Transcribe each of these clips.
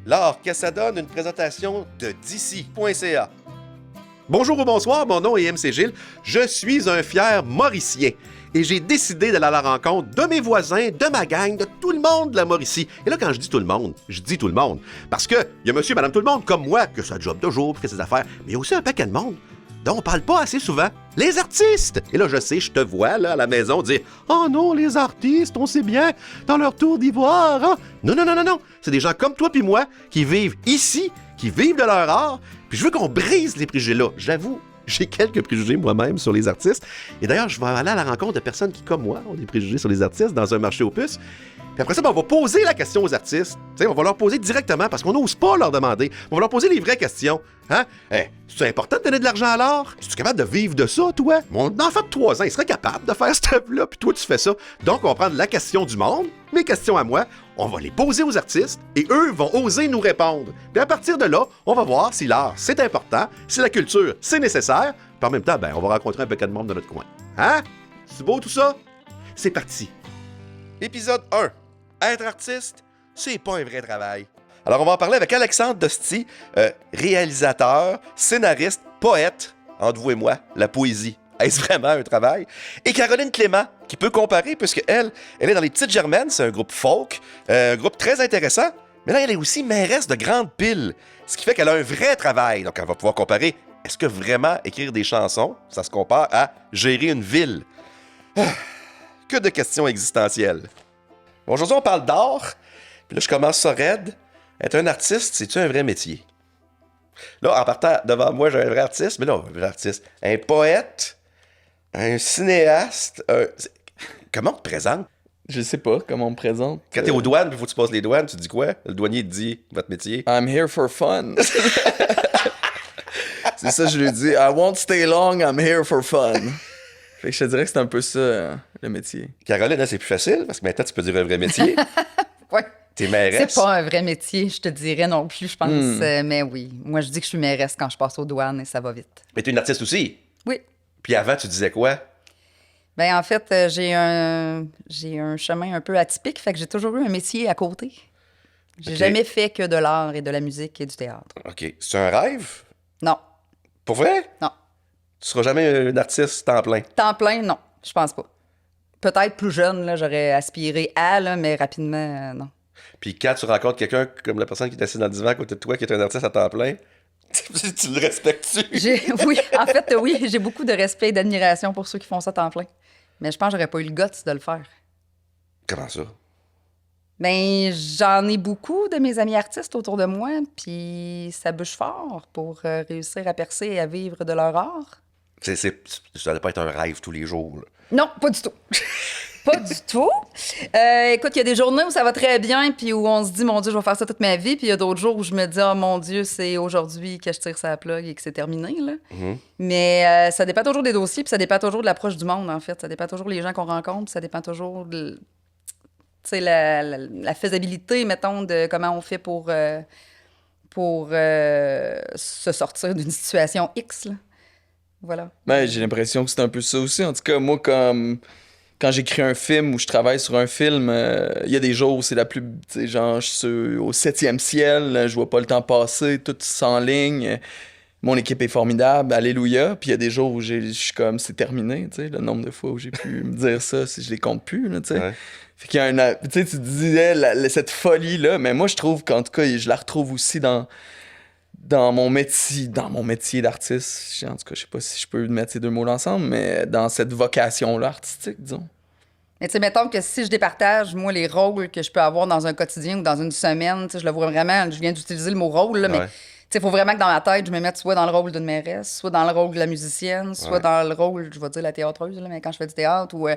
L'art que ça donne, une présentation de d'ici.ca. Bonjour ou bonsoir, mon nom est MC Gilles. Je suis un fier Mauricien et j'ai décidé d'aller à la rencontre de mes voisins, de ma gang, de tout le monde de la Mauricie. Et là, quand je dis tout le monde, je dis tout le monde. Parce qu'il y a monsieur et madame tout le monde comme moi, que sa job de jour, que ses affaires, mais il y a aussi un paquet de monde dont on parle pas assez souvent. Les artistes! Et là, je sais, je te vois là à la maison dire « Oh non, les artistes, on sait bien, dans leur tour d'ivoire, hein? » Non, non, non, non, non. C'est des gens comme toi puis moi qui vivent ici, qui vivent de leur art. Puis je veux qu'on brise les préjugés-là. J'avoue, j'ai quelques préjugés moi-même sur les artistes. Et d'ailleurs, je vais aller à la rencontre de personnes qui, comme moi, ont des préjugés sur les artistes dans un marché aux puces. Puis après ça, on va poser la question aux artistes. T'sais, on va leur poser directement parce qu'on n'ose pas leur demander. On va leur poser les vraies questions. Hein? C'est important de donner de l'argent à l'art? Es-tu capable de vivre de ça, toi? Mon enfant de 3 ans, il serait capable de faire cette œuvre-là, puis toi, tu fais ça. Donc, on va prendre la question du monde, mes questions à moi, on va les poser aux artistes, et eux vont oser nous répondre. Puis à partir de là, on va voir si l'art, c'est important, si la culture, c'est nécessaire, puis en même temps, on va rencontrer un paquet de monde de notre coin. Hein? C'est beau tout ça? C'est parti. Épisode 1. Être artiste, c'est pas un vrai travail. Alors, on va en parler avec Alexandre Dosti, réalisateur, scénariste, poète, entre vous et moi, la poésie. Est-ce vraiment un travail? Et Caroline Clément, qui peut comparer, puisqu'elle est dans les Petites Germaines, c'est un groupe folk, un groupe très intéressant, mais là, elle est aussi mairesse de Grande Pile, ce qui fait qu'elle a un vrai travail. Donc, elle va pouvoir comparer, est-ce que vraiment écrire des chansons, ça se compare à gérer une ville? Que de questions existentielles. Bon, aujourd'hui, on parle d'art, puis là, je commence ça raide. Être un artiste, c'est-tu un vrai métier? Là, en partant devant moi, j'ai un vrai artiste, mais là, un vrai artiste. Un poète, un cinéaste, Comment on te présente? Je sais pas comment on me présente. Quand t'es aux douanes, puis faut que tu passes les douanes, tu dis quoi? Le douanier te dit, votre métier. I'm here for fun. C'est ça, je lui dis. I won't stay long, I'm here for fun. Fait que je te dirais que c'est un peu ça, le métier. Caroline, là, c'est plus facile, parce que maintenant, tu peux dire un vrai métier. Ouais. T'es mairesse. C'est pas un vrai métier, je te dirais non plus, je pense. Mais oui, moi, je dis que je suis mairesse quand je passe aux douanes et ça va vite. Mais t'es une artiste aussi. Oui. Puis avant, tu disais quoi? Ben en fait, j'ai un chemin un peu atypique, fait que j'ai toujours eu un métier à côté. J'ai jamais fait que de l'art et de la musique et du théâtre. OK. C'est un rêve? Non. Pour vrai? Non. Tu seras jamais une artiste temps plein? Temps plein, non. Je pense pas. Peut-être plus jeune, là, j'aurais aspiré à, là, mais rapidement, non. Puis quand tu rencontres quelqu'un comme la personne qui est assise dans le divan à côté de toi, qui est un artiste à temps plein, tu le respectes-tu? Oui, en fait, oui, j'ai beaucoup de respect et d'admiration pour ceux qui font ça à temps plein. Mais je pense que j'aurais pas eu le guts de le faire. Comment ça? Ben, j'en ai beaucoup de mes amis artistes autour de moi, puis ça bûche fort pour réussir à percer et à vivre de leur art. Ça doit pas être un rêve tous les jours. Là. Non, pas du tout. Pas du tout. Écoute, il y a des journées où ça va très bien, puis où on se dit, mon Dieu, je vais faire ça toute ma vie, puis il y a d'autres jours où je me dis, oh mon Dieu, c'est aujourd'hui que je tire sa plug et que c'est terminé, là. Mm-hmm. Mais ça dépend toujours des dossiers, puis ça dépend toujours de l'approche du monde, en fait. Ça dépend toujours des gens qu'on rencontre, puis ça dépend toujours de la faisabilité, mettons, de comment on fait pour se sortir d'une situation X, là. Voilà. Ben, j'ai l'impression que c'est un peu ça aussi. En tout cas, moi, quand j'écris un film ou je travaille sur un film, il y a des jours où c'est la plus... Tu sais, genre, je suis au 7e ciel, je vois pas le temps passer, tout s'enligne. Mon équipe est formidable, alléluia. Puis il y a des jours où je suis comme, c'est terminé, tu sais, le nombre de fois où j'ai pu me dire ça, si je les compte plus, là, tu sais. Ouais. Fait qu'il y a tu sais, tu disais cette folie-là, mais moi, je trouve qu'en tout cas, je la retrouve aussi dans mon métier d'artiste. En tout cas, je sais pas si je peux mettre ces deux mots ensemble, mais dans cette vocation-là artistique, disons. Mais tu sais, mettons que si je départage, moi, les rôles que je peux avoir dans un quotidien ou dans une semaine, tu sais, je le vois vraiment, je viens d'utiliser le mot rôle, là, mais tu sais, il faut vraiment que dans ma tête, je me mette soit dans le rôle d'une mairesse, soit dans le rôle de la musicienne, soit dans le rôle, je vais dire la théâtreuse, là, mais quand je fais du théâtre, ou... tu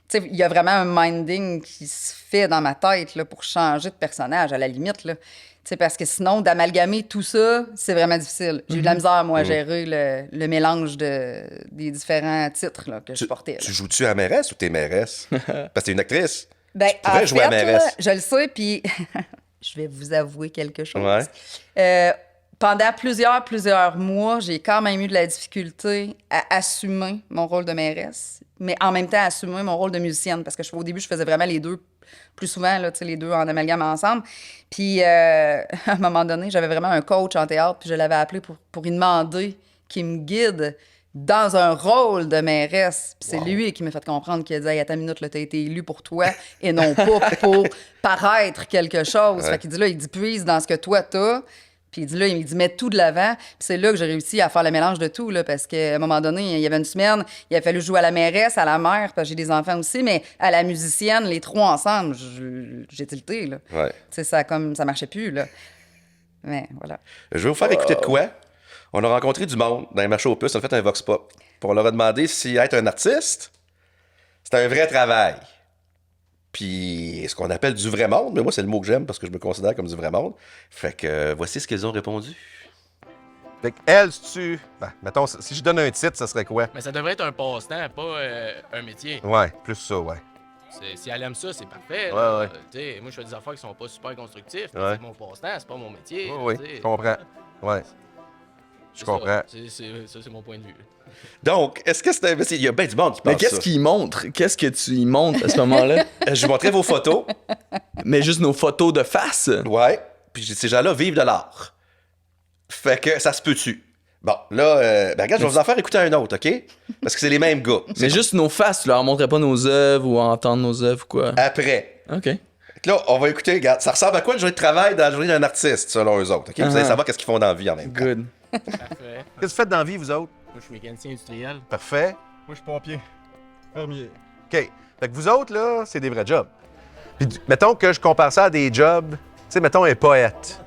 sais, il y a vraiment un minding qui se fait dans ma tête là, pour changer de personnage, à la limite, là. Tu sais, parce que sinon, d'amalgamer tout ça, c'est vraiment difficile. J'ai eu de la misère, moi, à gérer le mélange des différents titres là, que je portais. Tu joues-tu à mairesse ou t'es mairesse? Parce que t'es une actrice. Ben, tu pourrais jouer à mairesse. Là, je le sais, puis je vais vous avouer quelque chose. Ouais. pendant plusieurs mois, j'ai quand même eu de la difficulté à assumer mon rôle de mairesse, mais en même temps assumer mon rôle de musicienne, parce que au début, je faisais vraiment les deux plus souvent, là, les deux en amalgame ensemble. Puis, à un moment donné, j'avais vraiment un coach en théâtre, puis je l'avais appelé pour lui demander qu'il me guide dans un rôle de mairesse. Puis c'est lui qui m'a fait comprendre qu'il a dit « Hey, attends une minute, là, t'as été élu pour toi et non pas pour paraître quelque chose. Ouais. » Fait qu'il dit là, il dit « Puise dans ce que toi t'as. » Puis il dit là, il dit « Mets tout de l'avant. » Puis c'est là que j'ai réussi à faire le mélange de tout, là, parce qu'à un moment donné, il y avait une semaine, il a fallu jouer à la mairesse, à la mère, parce que j'ai des enfants aussi, mais à la musicienne, les trois ensemble, j'ai tilté, là. Ouais. Tu sais, ça marchait plus, là. Mais voilà. Je vais vous faire écouter de quoi? On a rencontré du monde dans les marchés aux puces, on a fait un vox pop. Puis on leur a demandé si être un artiste, c'était un vrai travail. Puis ce qu'on appelle du vrai monde, mais moi c'est le mot que j'aime parce que je me considère comme du vrai monde. Fait que voici ce qu'ils ont répondu. Fait qu'elle, si tu... Ben, mettons, si je donne un titre, ça serait quoi? Mais ça devrait être un passe-temps, pas un métier. Ouais, plus ça, ouais. Si elle aime ça, c'est parfait. Ouais. Moi, je fais des affaires qui sont pas super constructives. Ouais. C'est mon passe-temps, c'est pas mon métier. Oui, je comprends. Ouais. Je comprends. Ça, c'est mon point de vue. Donc, est-ce que c'est un... Il y a bien du monde qui pense Mais qu'est-ce qu'il montre? Qu'est-ce que tu y montres à ce moment-là? Je vous montrais vos photos. Mais juste nos photos de face? Ouais. Puis ces gens-là vivent de l'art. Fait que ça se peut-tu. Bon, là, ben regarde, je vais vous en faire écouter un autre, OK? Parce que c'est les mêmes gars. Mais juste nos faces, tu leur montrais pas nos œuvres ou entendre nos œuvres ou quoi? Après. OK. Fait que là, on va écouter, regarde, ça ressemble à quoi une journée de travail dans la journée d'un artiste, selon eux autres, OK? Vous allez savoir qu'est-ce qu'ils font dans la vie en même temps. Good. Parfait. Qu'est-ce que vous faites dans la vie, vous autres? Moi, je suis mécanicien industriel. Parfait. Moi, je suis pompier. Fermier. OK. Fait que vous autres, là, c'est des vrais jobs. Puis, mettons que je compare ça à des jobs, tu sais, mettons un poète.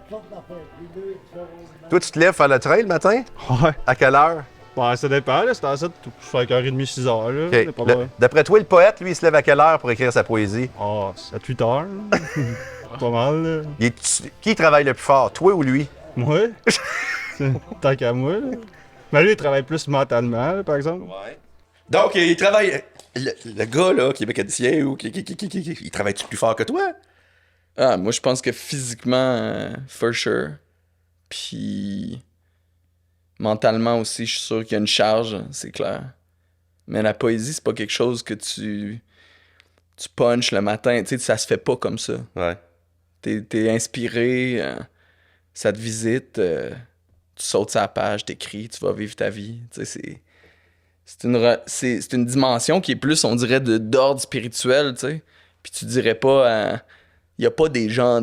Toi, tu te lèves faire le train le matin? Ouais. À quelle heure? Ouais, ça dépend, là. C'est à ça, je fais 5h30, 6h, là. OK. C'est pas mal. D'après toi, le poète, lui, il se lève à quelle heure pour écrire sa poésie? Ah, 7-8h, là. Pas mal, là. Qui travaille le plus fort, toi ou lui? Moi? Tant qu'à moi, là. Mais lui, il travaille plus mentalement, là, par exemple. Ouais. Donc, il travaille... Le gars, là, qui est mécanicien ou il travaille-tu plus fort que toi? Ah, moi, je pense que physiquement, for sure. Puis mentalement aussi, je suis sûr qu'il y a une charge, c'est clair. Mais la poésie, c'est pas quelque chose que tu punches le matin. Tu sais, ça se fait pas comme ça. Ouais. T'es inspiré, ça te visite, tu sautes sa page, t'écris, tu vas vivre ta vie. Tu sais, c'est une dimension qui est plus, on dirait, d'ordre spirituel, tu sais. Puis tu dirais pas... Il y a pas des gens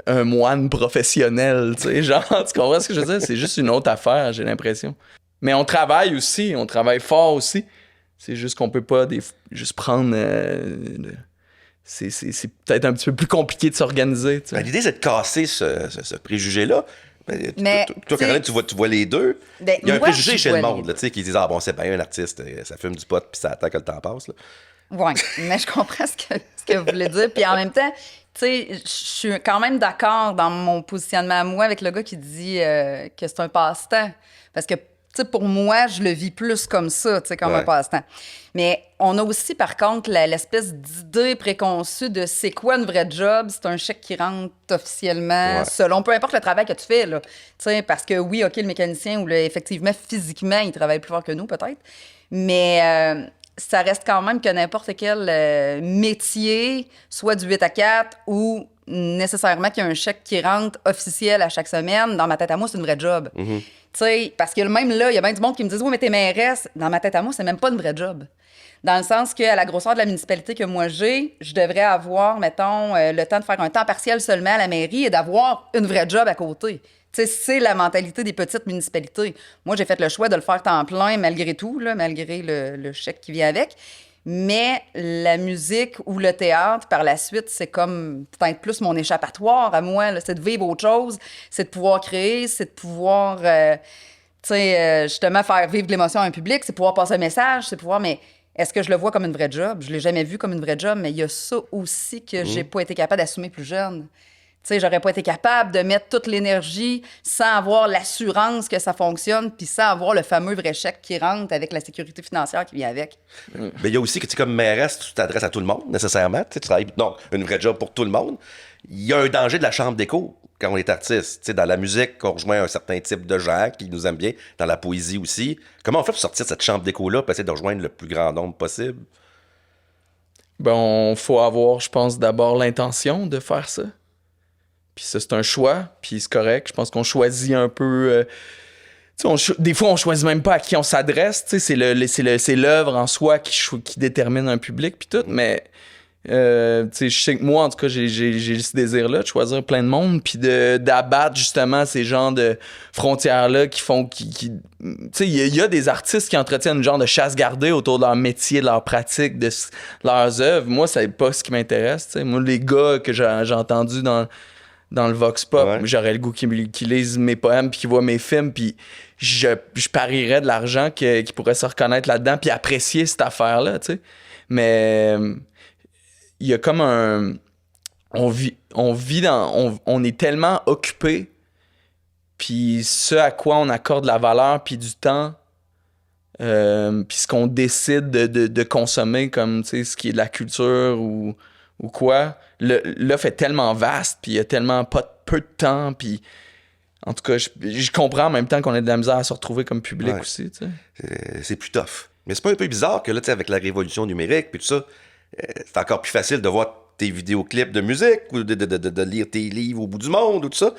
un moine professionnel, tu sais, genre, tu comprends ce que je veux dire? C'est juste une autre affaire, j'ai l'impression. Mais on travaille aussi, on travaille fort aussi. C'est juste qu'on peut pas juste prendre... c'est peut-être un petit peu plus compliqué de s'organiser, tu sais. Ben, l'idée, c'est de casser ce préjugé-là. Mais, toi, Caroline, tu vois les deux. Ben, il y a un moi, préjugé je chez vois le monde, les là, tu sais, qui disent « Ah bon, c'est bien un artiste, ça fume du pot puis ça attend que le temps passe. » Oui, mais je comprends ce que vous voulez dire. Puis en même temps, tu sais, je suis quand même d'accord dans mon positionnement à moi avec le gars qui dit que c'est un passe-temps. Parce que, tu sais, pour moi, je le vis plus comme ça, tu sais, comme un passe-temps. Mais on a aussi, par contre, l'espèce d'idée préconçue de c'est quoi une vraie job? C'est un chèque qui rentre officiellement selon, peu importe le travail que tu fais, là. Tu sais, parce que oui, OK, le mécanicien, ou effectivement, physiquement, il travaille plus fort que nous, peut-être. Mais... ça reste quand même que n'importe quel métier, soit du 8 à 4 ou nécessairement qu'il y a un chèque qui rentre officiel à chaque semaine, dans ma tête à moi, c'est une vraie job. Tu sais, parce que même là, il y a bien du monde qui me dit « Oui, mais t'es mairesse. » Dans ma tête à moi, c'est même pas une vraie job. Dans le sens qu'à la grosseur de la municipalité que moi j'ai, je devrais avoir, mettons, le temps de faire un temps partiel seulement à la mairie et d'avoir une vraie job à côté. Tu sais, c'est la mentalité des petites municipalités. Moi, j'ai fait le choix de le faire temps plein malgré tout, là, malgré le chèque qui vient avec. Mais la musique ou le théâtre, par la suite, c'est comme peut-être plus mon échappatoire à moi. Là. C'est de vivre autre chose, c'est de pouvoir créer, c'est de pouvoir, justement, faire vivre de l'émotion à un public, c'est pouvoir passer un message, c'est pouvoir... Mais est-ce que je le vois comme une vraie job? Je l'ai jamais vu comme une vraie job, mais il y a ça aussi que j'ai pas été capable d'assumer plus jeune. Tu sais, j'aurais pas été capable de mettre toute l'énergie sans avoir l'assurance que ça fonctionne puis sans avoir le fameux vrai chèque qui rentre avec la sécurité financière qui vient avec. Mais il y a aussi que, tu sais, comme mairesse, tu t'adresses à tout le monde, nécessairement. Tu sais, tu travailles, donc, une vraie job pour tout le monde. Il y a un danger de la chambre d'écho. quand on est artiste? Tu sais, dans la musique, on rejoint un certain type de gens qui nous aiment bien, dans la poésie aussi. Comment on fait pour sortir de cette chambre d'écho-là, pour essayer de rejoindre le plus grand nombre possible? Ben, faut avoir, je pense, d'abord l'intention de faire ça. Puis ça, c'est un choix, puis c'est correct. Je pense qu'on choisit un peu... des fois, on choisit même pas à qui on s'adresse. C'est l'œuvre en soi qui détermine un public, puis tout. Mais je sais que moi, en tout cas, j'ai ce désir-là de choisir plein de monde, puis d'abattre justement ces genres de frontières-là qui font... il y a des artistes qui entretiennent une genre de chasse gardée autour de leur métier, de leur pratique, de leurs œuvres. Moi, c'est pas ce qui m'intéresse. T'sais. Moi, les gars que j'ai entendus dans le Vox Pop, j'aurais le goût qu'ils lisent mes poèmes puis qu'ils voient mes films, puis je parierais de l'argent qu'ils pourraient se reconnaître là-dedans puis apprécier cette affaire-là, tu sais. Mais il y a comme un... On est tellement occupé, puis ce à quoi on accorde la valeur puis du temps, puis ce qu'on décide de consommer comme, tu sais, ce qui est de la culture ou quoi, l'offre est tellement vaste, puis il y a tellement peu de temps, puis en tout cas, je comprends en même temps qu'on a de la misère à se retrouver comme public aussi, tu sais. C'est plus tough. Mais c'est pas un peu bizarre que là, tu sais, avec la révolution numérique, puis tout ça, c'est encore plus facile de voir tes vidéoclips de musique ou de lire tes livres au bout du monde ou tout ça.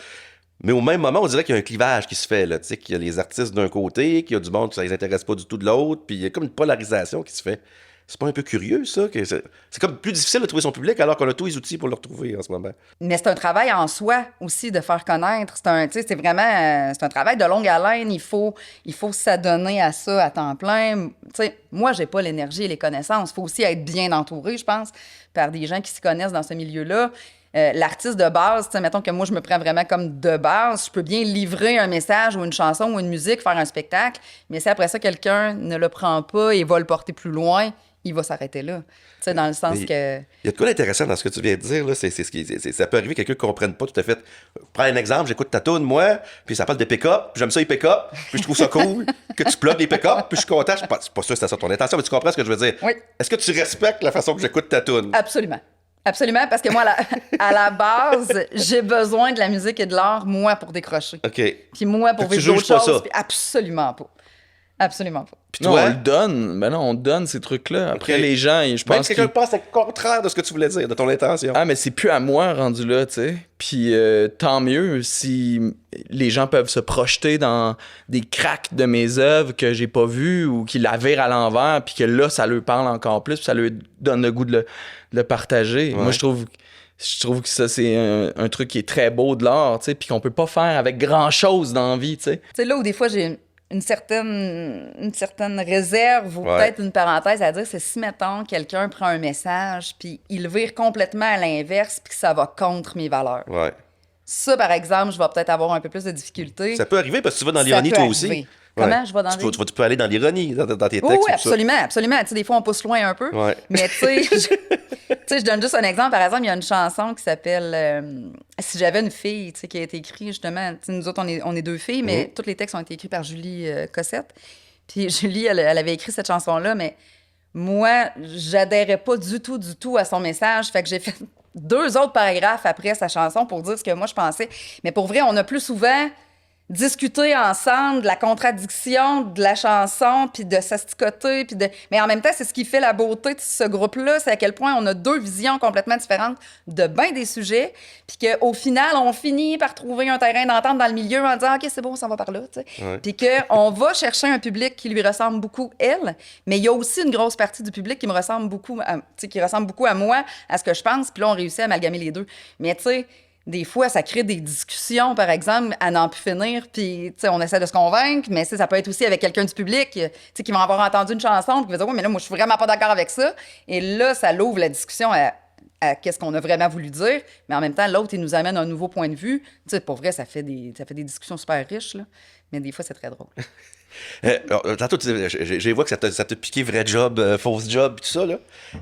Mais au même moment, on dirait qu'il y a un clivage qui se fait, là, tu sais, qu'il y a les artistes d'un côté, qu'il y a du monde qui ça les intéresse pas du tout de l'autre, puis il y a comme une polarisation qui se fait. C'est pas un peu curieux, ça? Que c'est comme plus difficile de trouver son public alors qu'on a tous les outils pour le retrouver en ce moment. Mais c'est un travail en soi aussi de faire connaître. C'est vraiment c'est un travail de longue haleine. Il faut s'adonner à ça à temps plein. T'sais, moi, j'ai pas l'énergie et les connaissances. Il faut aussi être bien entouré, je pense, par des gens qui s'y connaissent dans ce milieu-là. L'artiste de base, mettons que moi, je me prends vraiment comme de base. Je peux bien livrer un message ou une chanson ou une musique, faire un spectacle, mais si après ça, quelqu'un ne le prend pas et va le porter plus loin, il va s'arrêter là. Tu sais, dans le sens que... Il y a de quoi d'intéressant dans ce que tu viens de dire, là. Ça peut arriver que quelqu'un ne comprenne pas tout à fait. Prends un exemple, j'écoute ta toune, moi, puis ça parle de pick-up, puis j'aime ça les pick-up, puis je trouve ça cool que tu plugues les pick-up, puis je suis content. C'est pas sûr que c'est ça ton intention, mais tu comprends ce que je veux dire. Oui. Est-ce que tu respectes la façon que j'écoute ta toune? Absolument. Absolument, parce que moi, à la base, j'ai besoin de la musique et de l'art, moi, pour décrocher. OK. Puis moi, pour tu vivre juges d'autres pas choses. ça? Absolument pas. Absolument pas. Puis Non, toi? on le donne. Ben non, on donne ces trucs-là. Après, Ok. les gens, je Même pense si quelqu'un pense le contraire de ce que tu voulais dire, de ton intention. Ah, mais c'est plus à moi rendu là, tu sais. Puis tant mieux si les gens peuvent se projeter dans des cracks de mes œuvres que j'ai pas vues ou qui la virent à l'envers, puis que là, ça leur parle encore plus, puis ça leur donne le goût de le partager. Ouais. Moi, je trouve que ça, c'est un truc qui est très beau de l'art, tu sais, puis qu'on peut pas faire avec grand-chose dans la vie, tu sais. Tu sais, là où des fois, j'ai une certaine réserve ou peut-être une parenthèse à dire, c'est si, mettons, quelqu'un prend un message puis il le vire complètement à l'inverse puis que ça va contre mes valeurs. Ouais. Ça, par exemple, je vais peut-être avoir un peu plus de difficultés. Ça peut arriver parce que tu vas dans Ça l'ironie peut toi arriver. aussi. Comment je vais dans tu peux aller dans l'ironie dans tes textes. Oui, tout ça. absolument, absolument. Tu sais, des fois, on pousse loin un peu. Ouais. Mais tu sais, je donne juste un exemple. Par exemple, il y a une chanson qui s'appelle Si j'avais une fille, tu sais, qui a été écrite justement. Tu sais, nous autres, on est deux filles, mais tous les textes ont été écrits par Julie Cossette. Puis Julie, elle avait écrit cette chanson-là, mais moi, j'adhérais pas du tout à son message. Fait que j'ai fait 2 autres paragraphes après sa chanson pour dire ce que moi je pensais. Mais pour vrai, on a plus souvent discuter ensemble de la contradiction de la chanson, puis de s'asticoter, puis de... Mais en même temps, c'est ce qui fait la beauté de ce groupe-là, c'est à quel point on a 2 visions complètement différentes de bien des sujets, puis qu'au final, on finit par trouver un terrain d'entente dans le milieu en disant « OK, c'est bon, ça va par là », tu sais. Ouais. Puis qu'on va chercher un public qui lui ressemble beaucoup, elle, mais il y a aussi une grosse partie du public qui me ressemble beaucoup, qui ressemble beaucoup à moi, à ce que je pense, puis là, on réussit à amalgamer les deux. Mais tu sais, des fois, ça crée des discussions, par exemple, à n'en plus finir, puis on essaie de se convaincre, mais ça peut être aussi avec quelqu'un du public qui va avoir entendu une chanson, puis qui va dire « Oui, mais là, moi, je suis vraiment pas d'accord avec ça. » Et là, ça l'ouvre la discussion à qu'est-ce qu'on a vraiment voulu dire, mais en même temps, l'autre, il nous amène un nouveau point de vue. Pour vrai, ça fait des discussions super riches, là, mais des fois, c'est très drôle. Tantôt, j'ai vu que ça t'a piqué vrai job, fausse job, tout ça, là.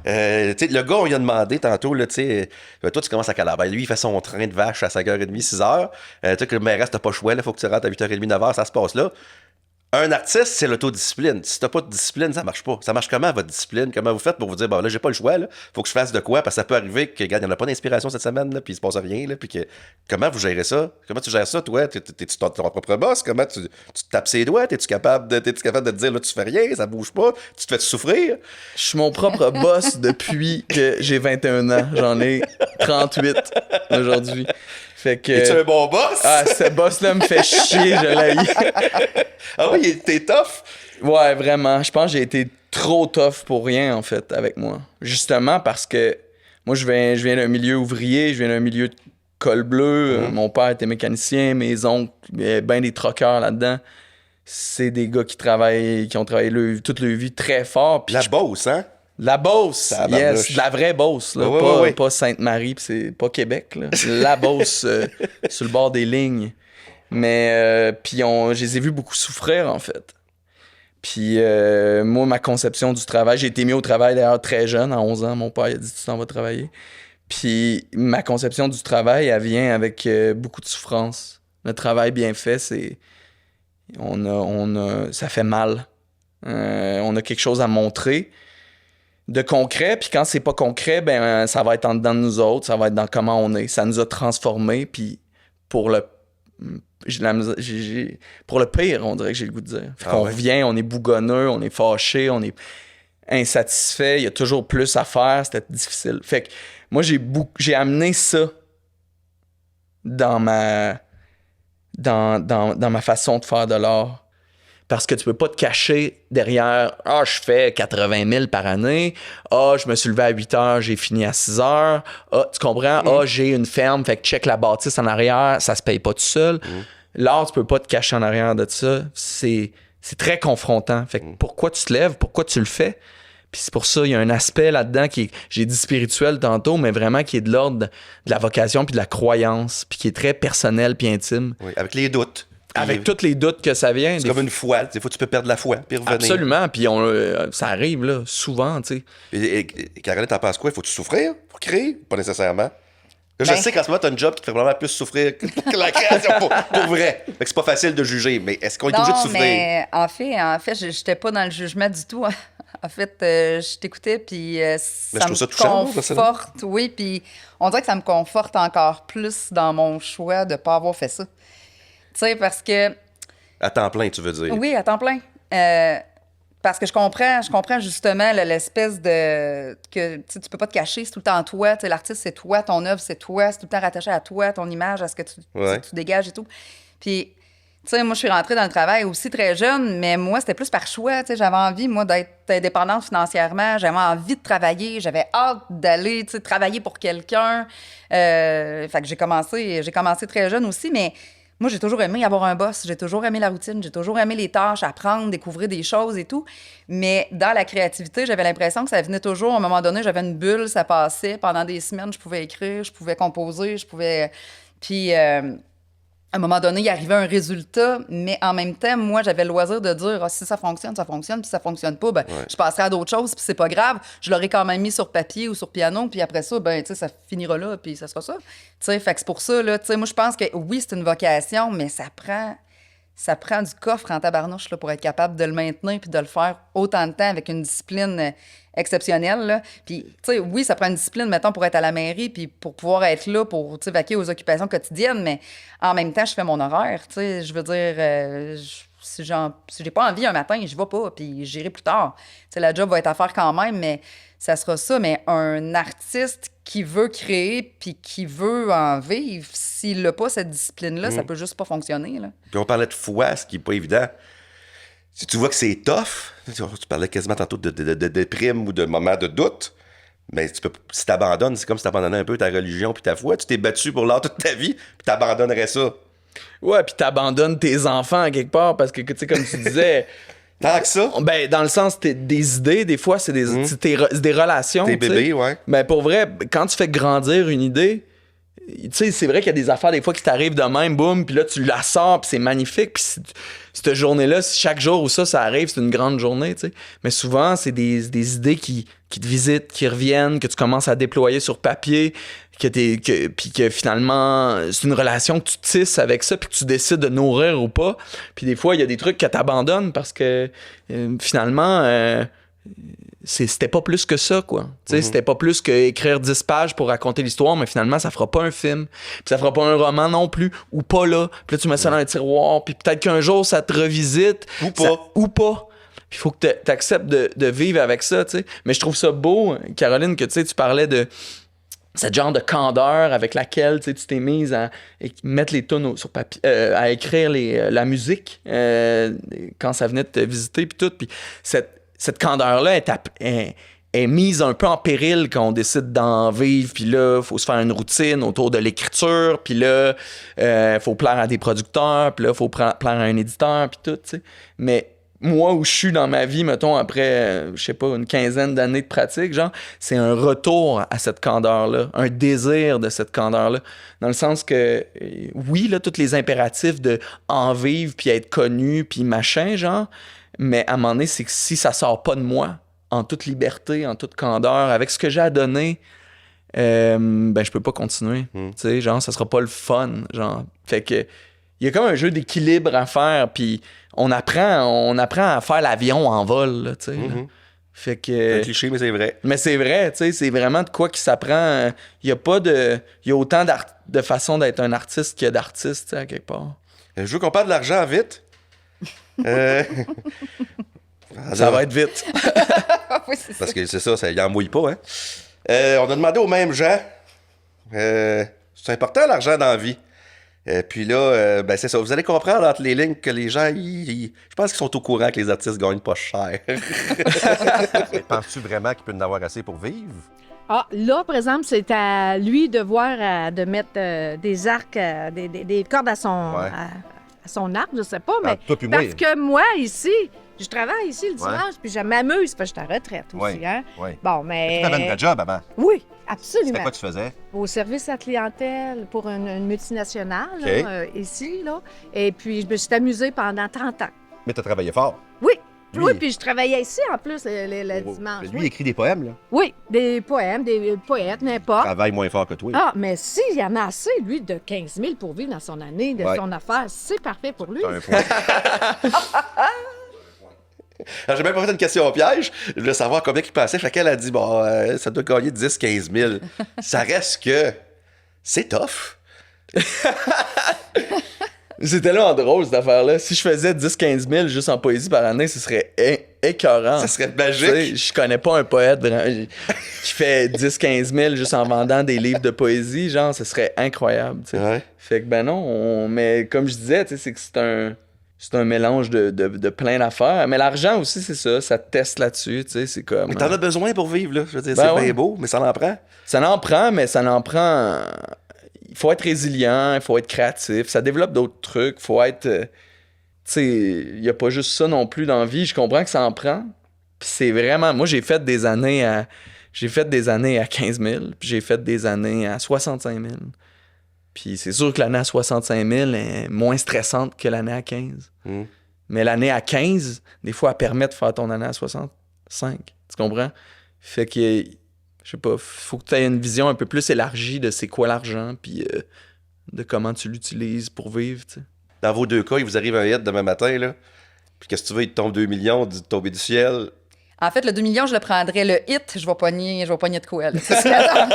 Le gars, on lui a demandé tantôt, là, toi, tu commences à quelle heure? Ben, lui, il fait son train de vache à 5h30, 6h. Tu sais que le maire, t'as pas le choix, là, faut que tu rentres à 8h30, 9h, ça se passe là. Un artiste, c'est l'autodiscipline. Si t'as pas de discipline, ça marche pas. Ça marche comment, votre discipline? Comment vous faites pour vous dire, bon, là, j'ai pas le choix, là. Faut que je fasse de quoi? Parce que ça peut arriver que, regarde, il n'y en a pas d'inspiration cette semaine, là, puis il se passe rien, là, puis que... Comment vous gérez ça? Comment tu gères ça, toi? T'es-tu ton propre boss? Comment tu te tapes ses doigts? T'es-tu capable de te dire, là, tu fais rien, ça bouge pas? Tu te fais souffrir? Je suis mon propre boss depuis que j'ai 21 ans. J'en ai 38 aujourd'hui. Fait que... Es-tu un bon boss? Ah, ce boss-là me fait chier, je l'haïs. Ah oui, t'es tough? Ouais, vraiment. Je pense que j'ai été trop tough pour rien, en fait, avec moi. Justement parce que moi, je viens d'un milieu ouvrier, je viens d'un milieu de col bleu. Mon père était mécanicien, mes oncles, il y avait bien des troqueurs là-dedans. C'est des gars qui ont travaillé toute leur vie très fort. La bosse, hein? La Beauce, yes, de la vraie Beauce, là, pas Sainte-Marie, pis c'est pas Québec, là. La Beauce, sur le bord des lignes. Mais, puis je les ai vus beaucoup souffrir, en fait. Puis moi, ma conception du travail, j'ai été mis au travail d'ailleurs très jeune, à 11 ans, mon père il a dit « tu t'en vas travailler ». Puis ma conception du travail, elle vient avec beaucoup de souffrance. Le travail bien fait, c'est... ça fait mal. On a quelque chose à montrer de concret, puis quand c'est pas concret, ben ça va être en dedans de nous autres, ça va être dans comment on est. Ça nous a transformés, puis pour le pire, on dirait que j'ai le goût de dire. Fait qu'on revient, on est bougonneux, on est fâché, on est insatisfait, il y a toujours plus à faire, c'était difficile. Fait que moi, j'ai amené ça dans ma façon de faire de l'art. Parce que tu peux pas te cacher derrière « Ah, je fais 80 000 par année. Ah, je me suis levé à 8 heures, j'ai fini à 6 heures. Ah, tu comprends? Ah, j'ai une ferme, fait que check la bâtisse en arrière, ça se paye pas tout seul. L'art, tu peux pas te cacher en arrière de ça. C'est très confrontant. Fait que pourquoi tu te lèves? Pourquoi tu le fais? Puis c'est pour ça, il y a un aspect là-dedans j'ai dit spirituel tantôt, mais vraiment qui est de l'ordre de la vocation puis de la croyance, puis qui est très personnel puis intime. Oui, avec les doutes. Avec tous les doutes que ça vient. C'est comme une foi. Des fois, tu peux perdre la foi puis revenir. Absolument. Puis ça arrive, là, souvent, tu sais. Et Caroline, t'en penses quoi? Faut-tu souffrir pour créer? Pas nécessairement. Là, je sais qu'en ce moment, t'as un job qui te fait vraiment plus souffrir que la création, pour vrai. Fait que c'est pas facile de juger, mais est-ce qu'on est obligé de souffrir? Mais en fait, j'étais pas dans le jugement du tout. En fait, je t'écoutais, puis ça me conforte. Oui, puis on dirait que ça me conforte encore plus dans mon choix de pas avoir fait ça. Tu sais, parce que... À temps plein, tu veux dire? Oui, à temps plein. Parce que je comprends justement l'espèce de... que tu peux pas te cacher, c'est tout le temps toi. Tu sais, l'artiste, c'est toi, ton œuvre, c'est toi, c'est tout le temps rattaché à toi, ton image, à ce que tu dégages et tout. Puis, tu sais, moi, je suis rentrée dans le travail aussi très jeune, mais moi, c'était plus par choix. Tu sais, j'avais envie, moi, d'être indépendante financièrement. J'avais envie de travailler. J'avais hâte d'aller, tu sais, travailler pour quelqu'un. Fait que j'ai commencé très jeune aussi, mais... Moi, j'ai toujours aimé avoir un boss, j'ai toujours aimé la routine, j'ai toujours aimé les tâches, apprendre, découvrir des choses et tout. Mais dans la créativité, j'avais l'impression que ça venait toujours. À un moment donné, j'avais une bulle, ça passait. Pendant des semaines, je pouvais écrire, je pouvais composer, Puis, à un moment donné, il arrivait un résultat, mais en même temps, moi, j'avais le loisir de dire si ça fonctionne, puis si ça fonctionne pas, je passerai à d'autres choses, puis c'est pas grave. Je l'aurais quand même mis sur papier ou sur piano, puis après ça, ça finira là, puis ça sera ça. Tu sais, fait que c'est pour ça, là, tu sais, moi, je pense que oui, c'est une vocation, mais ça prend du coffre en tabarnouche là, pour être capable de le maintenir puis de le faire autant de temps avec une discipline exceptionnelle. Là. Puis, tu sais, oui, ça prend une discipline, mettons, pour être à la mairie puis pour pouvoir être là, pour, tu sais, vaquer aux occupations quotidiennes, mais en même temps, je fais mon horaire, tu sais, je veux dire... si j'ai pas envie un matin, je vais pas, puis j'irai plus tard. Tu sais, la job va être à faire quand même, mais ça sera ça. Mais un artiste qui veut créer puis qui veut en vivre, s'il n'a pas cette discipline-là, ça peut juste pas fonctionner. Là. Puis on parlait de foi, ce qui est pas évident. Si tu vois que c'est tough, tu parlais quasiment tantôt de déprime ou de moments de doute, mais si t'abandonnes, c'est comme si t'abandonnais un peu ta religion puis ta foi. Tu t'es battu pour l'art toute ta vie, puis t'abandonnerais ça. Ouais, puis t'abandonnes tes enfants quelque part parce que, tu sais, comme tu disais... Tant que ça? Ben, dans le sens, des idées, des fois, c'est des relations. Tes bébés, ouais. Ben, pour vrai, quand tu fais grandir une idée, tu sais, c'est vrai qu'il y a des affaires, des fois, qui t'arrivent de même, boum, puis là, tu la sors, puis c'est magnifique. Puis cette journée-là, chaque jour où ça arrive, c'est une grande journée, tu sais. Mais souvent, c'est des idées qui te visitent, qui reviennent, que tu commences à déployer sur papier. puis que finalement, c'est une relation que tu tisses avec ça, puis que tu décides de nourrir ou pas. Puis des fois, il y a des trucs que tu abandonnes parce que finalement, c'était pas plus que ça, quoi. C'était pas plus qu'écrire 10 pages pour raconter l'histoire, mais finalement, ça fera pas un film. Puis ça fera pas un roman non plus, ou pas là. Puis là, tu mets ça dans un tiroir, puis peut-être qu'un jour, ça te revisite. Ou pas. Puis il faut que tu acceptes de vivre avec ça, tu sais. Mais je trouve ça beau, Caroline, que tu parlais de cette genre de candeur avec laquelle tu t'es mise à mettre les tunes sur papier, à écrire la musique quand ça venait de te visiter, puis tout. Puis cette candeur-là est mise un peu en péril quand on décide d'en vivre, puis là, il faut se faire une routine autour de l'écriture, puis là, faut plaire à des producteurs, puis là, faut plaire à un éditeur, puis tout, tu sais. Mais moi, où je suis dans ma vie, mettons, après, je sais pas, une quinzaine d'années de pratique, genre, c'est un retour à cette candeur-là, un désir de cette candeur-là, dans le sens que, oui, là, tous les impératifs de en vivre, puis être connu, puis machin, genre, mais à un moment donné, c'est que si ça sort pas de moi, en toute liberté, en toute candeur, avec ce que j'ai à donner, je peux pas continuer. Tu sais, genre, ça sera pas le fun. Genre, fait que, il y a comme un jeu d'équilibre à faire, puis on apprend à faire l'avion en vol, là, tu sais. Fait que. C'est un cliché, mais c'est vrai. Mais c'est vrai, tu sais, c'est vraiment de quoi qui s'apprend. Il y a autant de façons d'être un artiste qu'il y a d'artistes, tu sais, à quelque part. Je veux qu'on parle de l'argent vite. Ça va être vite. Oui, c'est Parce ça. que c'est ça, il en mouille pas, hein. On a demandé aux mêmes gens. C'est important l'argent dans la vie. Puis là, c'est ça. Vous allez comprendre entre les lignes que les gens, je pense qu'ils sont au courant que les artistes gagnent pas cher. Penses-tu vraiment qu'il peut en avoir assez pour vivre? Ah, là, par exemple, c'est à lui de voir, de mettre des arcs, des cordes à son, Ouais. à son arc, je sais pas, mais toi puis moi. parce que moi, ici, je travaille ici le dimanche, puis je m'amuse, parce que je suis à retraite aussi, hein? Ouais. Bon, mais... Tu avais un vrai job avant. Oui, absolument. C'était quoi tu faisais? Au service à clientèle pour une multinationale, OK. là, ici, là. Et puis, je me suis amusée pendant 30 ans. Mais t'as travaillé fort. Oui, Lui, oui, puis je travaillais ici, en plus, le dimanche. Lui, oui. il écrit des poèmes, là. Oui, des poèmes, des poètes, Il n'importe. travaille moins fort que toi. Ah, mais s'il y en a assez, lui, de 15 000 pour vivre dans son année, de Ouais. son affaire, c'est parfait pour lui. T'as un point. Alors, j'ai même pas fait une question au piège. Je voulais savoir combien il passait. Chacun a dit, bon, ça doit gagner 10-15 000. Ça reste que c'est tough. C'est tellement drôle, cette affaire-là. Si je faisais 10-15 000 juste en poésie par année, ce serait écœurant. Ça serait Tu sais, magique. je connais pas un poète qui fait 10-15 000 juste en vendant des livres de poésie. Genre, ce serait incroyable. Tu sais. Ouais. Fait que ben non, mais comme je disais, tu sais, c'est que c'est un mélange de plein d'affaires. Mais l'argent aussi, c'est ça te teste là-dessus. Tu sais, c'est comme. Mais t'en as besoin pour vivre, là. Je veux dire, Ben c'est ouais. bien beau, mais ça en prend. Ça en prend, mais ça en prend. Il faut être résilient, il faut être créatif. Ça développe d'autres trucs. Il faut être. Tu sais, il n'y a pas juste ça non plus dans la vie. Je comprends que ça en prend. Puis c'est vraiment. Moi, j'ai fait des années à 15 000, puis j'ai fait des années à 65 000. Puis c'est sûr que l'année à 65 000 est moins stressante que l'année à 15. Mm. Mais l'année à 15, des fois, elle permet de faire ton année à 65. Tu comprends? Fait que, je sais pas, faut que tu aies une vision un peu plus élargie de c'est quoi l'argent, puis de comment tu l'utilises pour vivre, tu sais. Dans vos deux cas, il vous arrive un hit demain matin, là. Puis qu'est-ce que tu veux, il te tombe 2 millions, de tomber du ciel. En fait, le 2 millions, je le prendrais. Le hit, je vais pogner de quoi, là. C'est ce qu'il attend.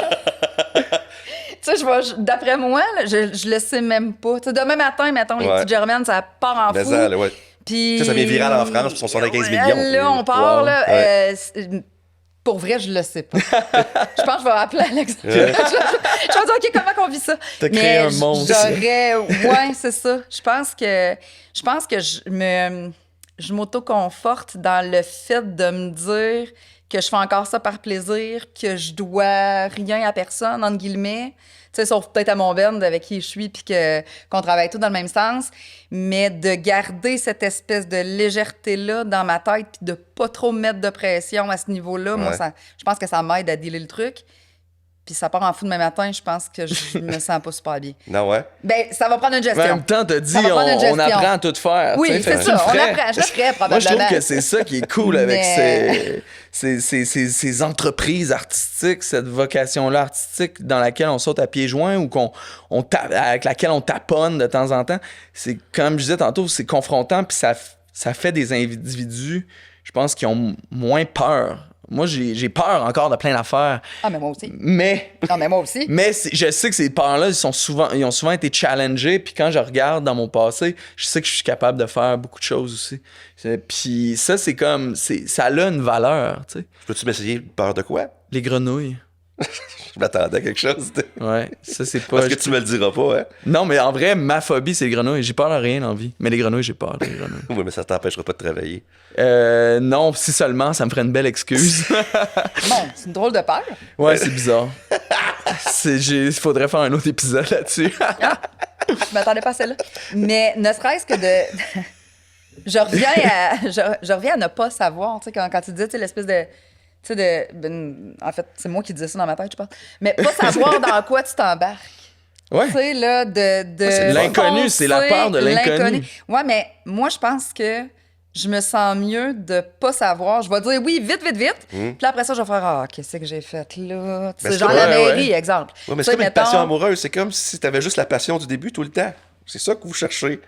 Tu sais, d'après moi, là, je le sais même pas. Tu sais, demain matin, mettons, les Ouais. petites germaines, ça part en Mais fou. ça, là, ouais. Puis... Ça vient viral en France, puis ils sont sur les 15 millions. Là, on part, Wow. là. Ouais. Pour vrai, je le sais pas. Je pense que je vais appeler Alex. Je vais dire, OK, comment qu'on vit ça? T'as créé un monstre. Ouais, c'est ça. Je pense que je m'auto-conforte dans le fait de me dire que je fais encore ça par plaisir, que je dois rien à personne, entre guillemets. Tu sais, sauf peut-être à mon band avec qui je suis, puis qu'on travaille tous dans le même sens. Mais de garder cette espèce de légèreté-là dans ma tête, puis de pas trop me mettre de pression à ce niveau-là, moi, Ouais. je pense que ça m'aide à dealer le truc. puis ça part en fou demain matin, je pense que je me sens pas super bien. Non, ouais? Ben, ça va prendre une Mais gestion. en même temps, t'as dit, Ça va prendre une on gestion. apprend à tout faire. Oui, tu sais, c'est fait que tu ça, le on ferais. apprend. Je le ferais probablement. Moi, je trouve que c'est ça qui est cool avec Mais- ces entreprises artistiques, cette vocation-là artistique dans laquelle on saute à pieds joints ou avec laquelle on taponne de temps en temps. C'est, comme je disais tantôt, c'est confrontant, puis ça fait des individus, je pense, qui ont moins peur. Moi, j'ai peur encore de plein d'affaires. Ah, mais moi aussi. Mais Non, mais moi aussi. je sais que ces peurs-là, ils ont souvent été challengés. Puis quand je regarde dans mon passé, je sais que je suis capable de faire beaucoup de choses aussi. Puis ça, c'est comme... ça a une valeur, tu sais. Peux-tu m'essayer peur de quoi? Les grenouilles. Je m'attendais à quelque chose. Ouais, ça, c'est pas... Parce que tu me le diras pas, hein? Non, mais en vrai, ma phobie, c'est les grenouilles. J'ai peur de rien dans la vie. Mais les grenouilles, j'ai peur des grenouilles. Oui, mais ça t'empêchera pas de travailler. Non, si seulement, ça me ferait une belle excuse. Bon, c'est une drôle de peur. Ouais, c'est bizarre. Il faudrait faire un autre épisode là-dessus. Je m'attendais pas à celle-là. Mais ne serait-ce que de... je reviens à ne pas savoir, tu sais, quand tu dis, tu sais, l'espèce de... Tu sais, en fait, c'est moi qui disais ça dans ma tête, je pense. Mais pas savoir dans quoi tu t'embarques. Ouais. Tu sais, là, c'est l'inconnu, c'est la peur de l'inconnu. Ouais, mais moi, je pense que je me sens mieux de pas savoir. Je vais dire oui, vite. Puis là, après ça, je vais faire « Ah, qu'est-ce que j'ai fait là? » Tu sais, c'est genre comme- la ouais, mairie, exemple. Ouais, mais Tu sais, c'est comme une mettons- passion amoureuse. C'est comme si t'avais juste la passion du début tout le temps. C'est ça que vous cherchez.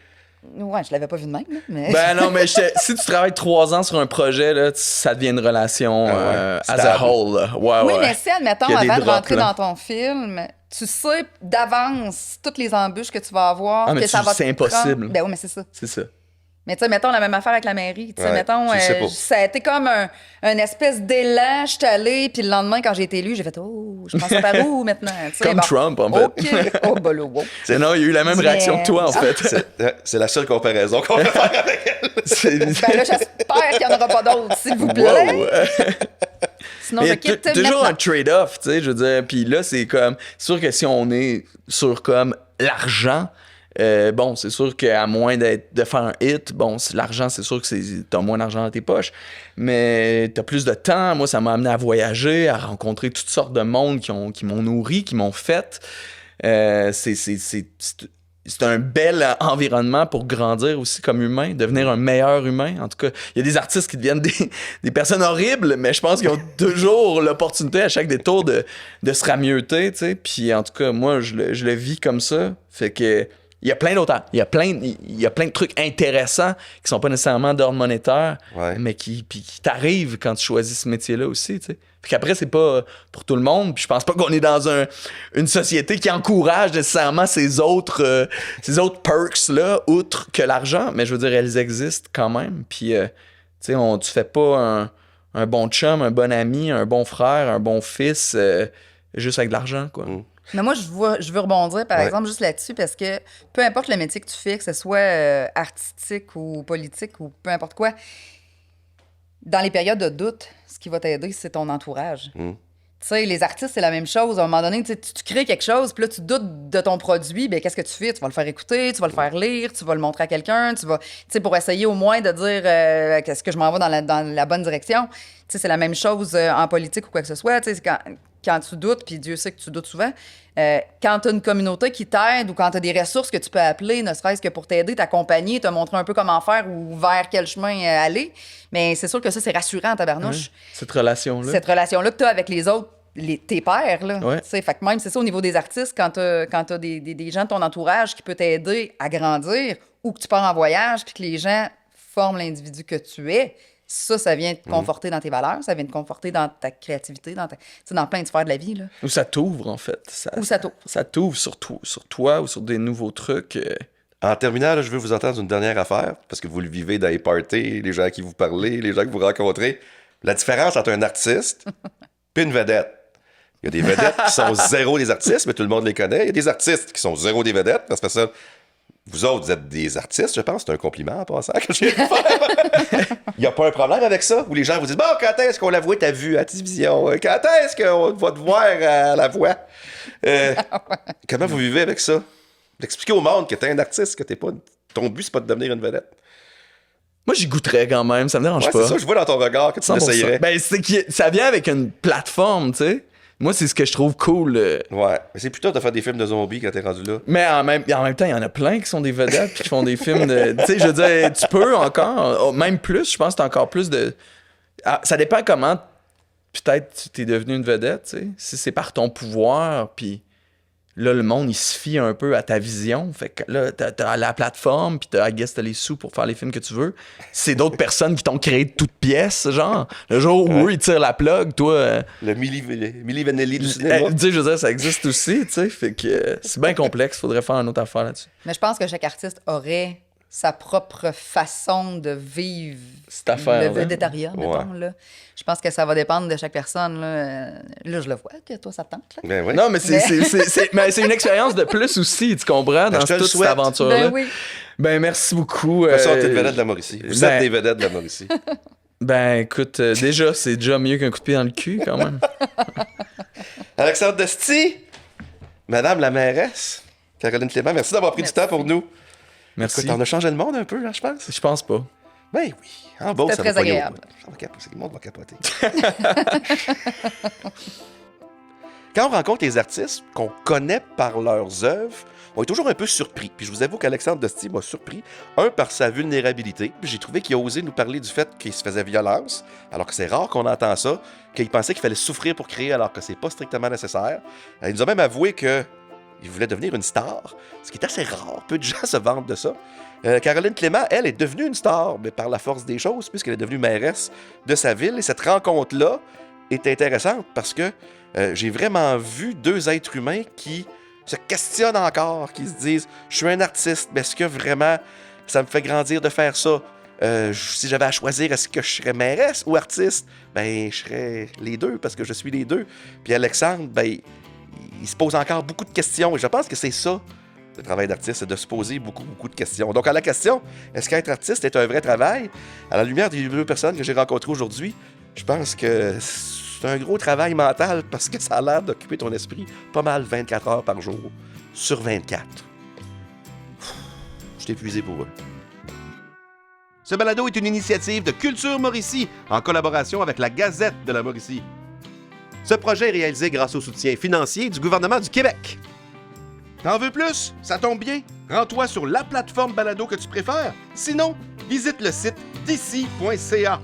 Ouais, je l'avais pas vu de même, là, mais... Ben non, mais si tu travailles 3 ans sur un projet, là, ça devient une relation Ah ouais, as a stable. whole. Là. Ouais, Oui, ouais. mais si, admettons, Qu'il y a des avant de drops, rentrer là. dans ton film, tu sais d'avance toutes les embûches que tu vas avoir, Ah, mais que ça va c'est te prendre. impossible. Ben oui, mais c'est ça. C'est ça. Mais tu sais, mettons la même affaire avec la mairie. Tu sais, Ouais, mettons, tu le sais pas. ça a été comme un espèce d'élan. Je suis allée, puis le lendemain, quand j'ai été élue, j'ai fait « Oh, je pense par où maintenant? » Tu sais, Comme bon. Trump, en fait. OK. Oh, bah là, wow. Non, il y a eu la même Mais- réaction que toi, en fait. C'est la seule comparaison qu'on peut faire avec elle. Ben là, j'espère qu'il n'y en aura pas d'autres, s'il vous plaît. Wow. Sinon, Mais je il y a quitte toujours un maintenant. trade-off, tu sais, je veux dire. Puis là, c'est comme... C'est sûr que si on est sur comme l'argent, bon, c'est sûr qu'à moins de faire un hit, bon, l'argent, c'est sûr que t'as moins d'argent dans tes poches, mais t'as plus de temps. Moi, ça m'a amené à voyager, à rencontrer toutes sortes de monde qui m'ont nourri, qui m'ont fait. C'est un bel environnement pour grandir aussi comme humain, devenir un meilleur humain. En tout cas, il y a des artistes qui deviennent des personnes horribles, mais je pense qu'ils ont toujours l'opportunité à chaque détour de se rameuter, tu sais. Puis en tout cas, moi, je le vis comme ça. Fait que il y a plein d'autres... Il y a plein de trucs intéressants qui sont pas nécessairement d'ordre monétaire, Ouais. mais qui t'arrivent quand tu choisis ce métier-là aussi, tu sais. Fait qu'après, c'est pas pour tout le monde. Puis je pense pas qu'on est dans une société qui encourage nécessairement ces autres perks-là, outre que l'argent. Mais je veux dire, elles existent quand même. Puis, tu sais, tu fais pas un bon chum, un bon ami, un bon frère, un bon fils, juste avec de l'argent, quoi. Mais moi, je veux rebondir, par Ouais. exemple, juste là-dessus, parce que peu importe le métier que tu fais, que ce soit artistique ou politique ou peu importe quoi, dans les périodes de doute, ce qui va t'aider, c'est ton entourage. Tu sais, les artistes, c'est la même chose. À un moment donné, tu crées quelque chose, puis là, tu doutes de ton produit, bien, qu'est-ce que tu fais? Tu vas le faire écouter, tu vas le faire lire, tu vas le montrer à quelqu'un, tu sais, pour essayer au moins de dire qu'est-ce que je m'en vais dans la bonne direction. Tu sais, c'est la même chose en politique ou quoi que ce soit. Tu sais, quand tu doutes, puis Dieu sait que tu doutes souvent, quand tu as une communauté qui t'aide ou quand tu as des ressources que tu peux appeler, ne serait-ce que pour t'aider, t'accompagner, te montrer un peu comment faire ou vers quel chemin aller, mais c'est sûr que ça, c'est rassurant, tabarnouche. Cette relation-là. Cette relation-là que tu as avec les autres, tes pairs, là. Ouais. Tu sais, fait que même, c'est ça au niveau des artistes, quand tu as des gens de ton entourage qui peuvent t'aider à grandir ou que tu pars en voyage puis que les gens forment l'individu que tu es, ça vient te conforter dans tes valeurs, ça vient te conforter dans ta créativité, dans plein de sphères de la vie, là. Ou ça t'ouvre, en fait. Ou ça t'ouvre. Ça t'ouvre sur toi ou sur des nouveaux trucs. En terminant, là, je veux vous entendre une dernière affaire, parce que vous le vivez dans les parties, les gens à qui vous parlez, les gens que vous rencontrez. La différence entre un artiste et une vedette. Il y a des vedettes qui sont zéro des artistes, mais tout le monde les connaît. Il y a des artistes qui sont zéro des vedettes, parce que ça, vous autres, vous êtes des artistes, je pense. C'est un compliment en passant que j'ai fait. Il n'y a pas un problème avec ça, où les gens vous disent « Bon, quand est-ce qu'on la voit ta vue à la télévision? Quand est-ce qu'on va te voir à la voix? Comment vous vivez avec ça? D'expliquer au monde que t'es un artiste, que t'es pas... Ton but, c'est pas de devenir une vedette. Moi, j'y goûterais quand même, ça me dérange Ouais, pas. c'est ça, je vois dans ton regard que tu 100%. l'essayerais. Ben, ça vient avec une plateforme, tu sais. Moi, c'est ce que je trouve cool. Ouais. Mais c'est plutôt de faire des films de zombies quand t'es rendu là. Mais en même temps, il y en a plein qui sont des vedettes puis qui font des films de. Tu sais, je veux dire, tu peux encore, même plus, je pense que t'as encore plus de. Ah, ça dépend comment peut-être tu es devenu une vedette, tu sais. Si c'est par ton pouvoir, puis là, le monde, il se fie un peu à ta vision. Fait que là, t'as la plateforme, puis t'as les sous pour faire les films que tu veux. C'est d'autres personnes qui t'ont créé de toutes pièces, genre. Le jour où eux, ils tirent la plug, toi... Le Milli Vanilli du cinéma. Tu sais, je veux dire, ça existe aussi, tu sais. Fait que c'est bien complexe. Faudrait faire une autre affaire là-dessus. Mais je pense que chaque artiste aurait sa propre façon de vivre Cette affaire-là. le végétarien, mettons. Là. Je pense que ça va dépendre de chaque personne. Là, je le vois que toi, ça te tente. Là. Ben oui. Non, mais c'est une expérience de plus aussi, tu comprends, dans je te le toute cette souhaite. aventure-là. Ben oui. Ben, merci beaucoup. De toute façon, t'es une vedette de la Mauricie. Vous êtes des vedettes de la Mauricie. Ben, écoute, déjà, c'est déjà mieux qu'un coup de pied dans le cul, quand même. Alexandre Desti, Madame la mairesse, Caroline Clément, merci d'avoir pris du temps pour nous. Merci. Écoute, on a changé le monde un peu, là, je pense. Je pense pas. Ben oui. En Beauce, ça C'était va très pas agréable. Le monde va capoter. Quand on rencontre les artistes qu'on connaît par leurs œuvres, on est toujours un peu surpris. Puis je vous avoue qu'Alexandre Desti m'a surpris, par sa vulnérabilité. Puis j'ai trouvé qu'il a osé nous parler du fait qu'il se faisait violence, alors que c'est rare qu'on entend ça, qu'il pensait qu'il fallait souffrir pour créer, alors que c'est pas strictement nécessaire. Il nous a même avoué que il voulait devenir une star, ce qui est assez rare. Peu de gens se vantent de ça. Caroline Clément, elle, est devenue une star, mais par la force des choses, puisqu'elle est devenue mairesse de sa ville. Et cette rencontre-là est intéressante parce que j'ai vraiment vu deux êtres humains qui se questionnent encore, qui se disent « Je suis un artiste, mais est-ce que vraiment ça me fait grandir de faire ça? Si j'avais à choisir, est-ce que je serais mairesse ou artiste? Ben, je serais les deux, parce que je suis les deux. » Puis Alexandre, ben, il se pose encore beaucoup de questions. Et je pense que c'est ça, le travail d'artiste, c'est de se poser beaucoup de questions. Donc, à la question, est-ce qu'être artiste est un vrai travail? À la lumière des deux personnes que j'ai rencontrées aujourd'hui, je pense que c'est un gros travail mental parce que ça a l'air d'occuper ton esprit pas mal 24 heures par jour, sur 24. Je suis épuisé pour eux. Ce balado est une initiative de Culture Mauricie en collaboration avec la Gazette de la Mauricie. Ce projet est réalisé grâce au soutien financier du gouvernement du Québec. T'en veux plus? Ça tombe bien. Rends-toi sur la plateforme balado que tu préfères. Sinon, visite le site d'ici.ca.